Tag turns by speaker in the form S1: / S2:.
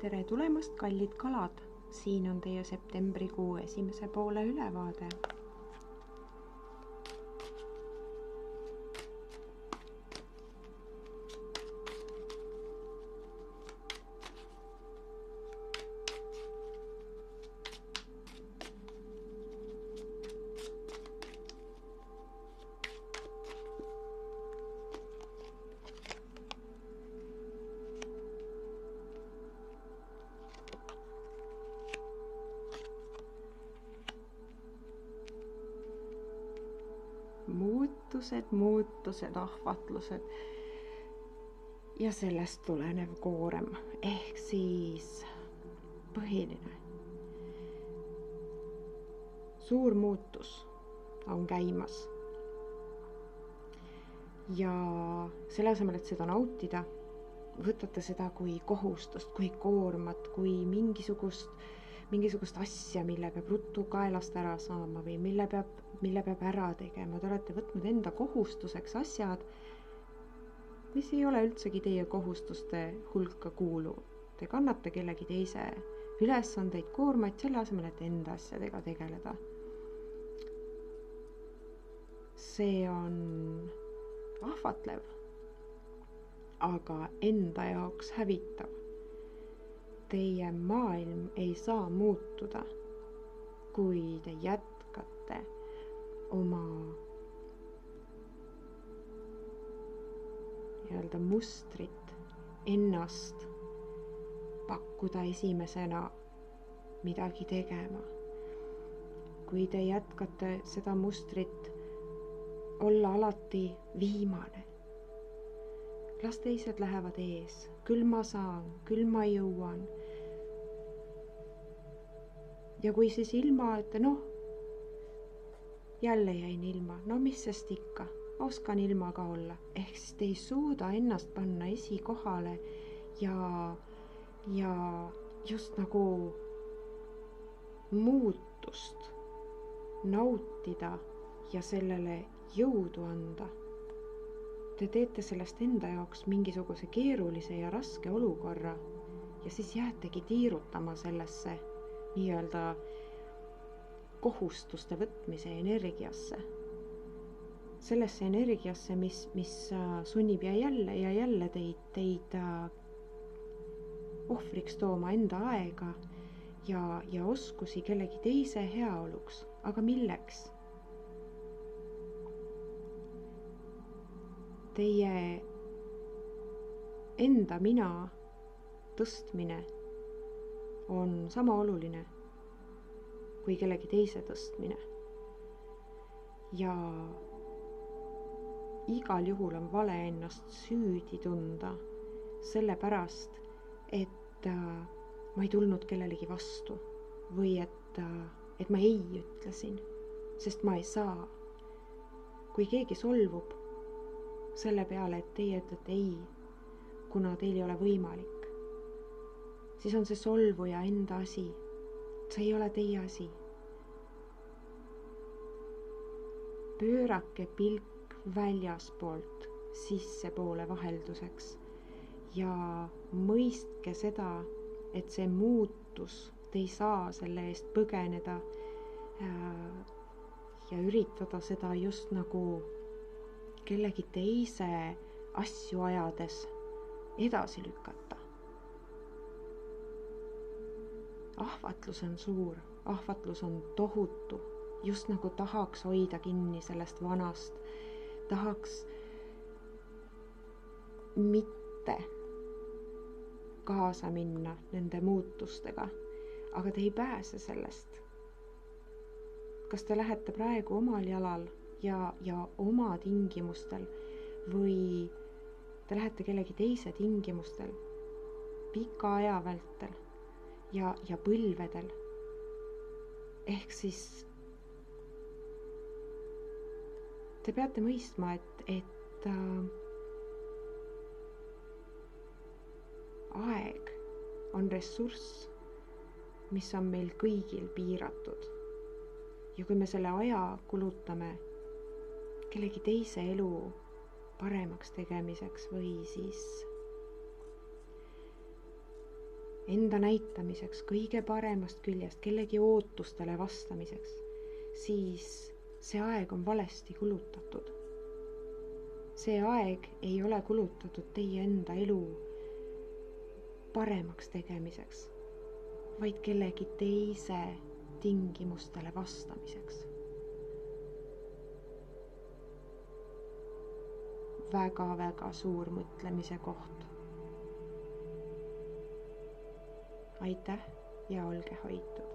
S1: Tere tulemast, kallid kalad! Siin on teie septembrikuu esimese poole ülevaade. Muutused, ahvatlused ja sellest tulenev koorem ehk siis põhiline. Suur muutus on käimas ja selle asemel, et seda nautida, võtate seda kui kohustust, kui koormat, kui mingisugust asja, mille peab ruttu kaelast ära saama või mille peab ära tegema. Te olete võtnud enda kohustuseks asjad, mis ei ole üldsegi teie kohustuste hulka kuuluv. Te kannate kellegi teise ülesandeid, koormaid selle asemel, et enda asjadega tegeleda. See on ahvatlev, aga enda jaoks hävitav. Teie maailm ei saa muutuda, kui te jätkate oma mustrit ennast pakkuda esimesena midagi tegema. Kui te jätkate seda mustrit olla alati viimane. Las teised lähevad ees, küll ma saan, küll ma jõuan. Ja kui siis ilma, et jälle jäin ilma, mis sest ikka, oskan ilma ka olla. Ehk siis te ei suuda ennast panna esikohale ja just nagu muutust nautida ja sellele jõudu anda. Te teete sellest enda jaoks mingisuguse keerulise ja raske olukorra ja siis jäätegi tiirutama sellesse nii-öelda kohustuste võtmise energiasse. Sellesse energiasse, mis sunnib ja jälle teid ohvriks tooma enda aega ja oskusi kellegi teise heaoluks. Aga milleks? Teie enda mina tõstmine on sama oluline kui kellegi teise tõstmine. Ja igal juhul on vale ennast süüdi tunda sellepärast, et ma ei tulnud kellelegi vastu või et ma ei ütlesin, sest ma ei saa. Kui keegi solvub selle peale, et teie ütlete ei, kuna teil ei ole võimalik, siis on see solvuja enda asi. See ei ole teie asi. Pöörake pilk väljaspoolt sissepoole vahelduseks ja mõistke seda, et see muutus, te ei saa selle eest põgeneda ja üritada seda just nagu kellegi teise asju ajades edasi lükata. Ahvatlus on suur, ahvatlus on tohutu, just nagu tahaks hoida kinni sellest vanast, tahaks mitte kaasa minna nende muutustega, aga te ei pääse sellest. Kas te lähete praegu omal jalal ja oma tingimustel või te lähete kellegi teise tingimustel pika aja vältel ja põlvedel. Ehk siis te peate mõistma, et aeg on ressurss, mis on meil kõigil piiratud. Ja kui me selle aja kulutame kellegi teise elu paremaks tegemiseks või siis enda näitamiseks kõige paremast küljest, kellegi ootustele vastamiseks, siis see aeg on valesti kulutatud. See aeg ei ole kulutatud teie enda elu paremaks tegemiseks, vaid kellegi teise tingimustele vastamiseks. Väga suur mõtlemise koht. Aitäh ja olge hoitud!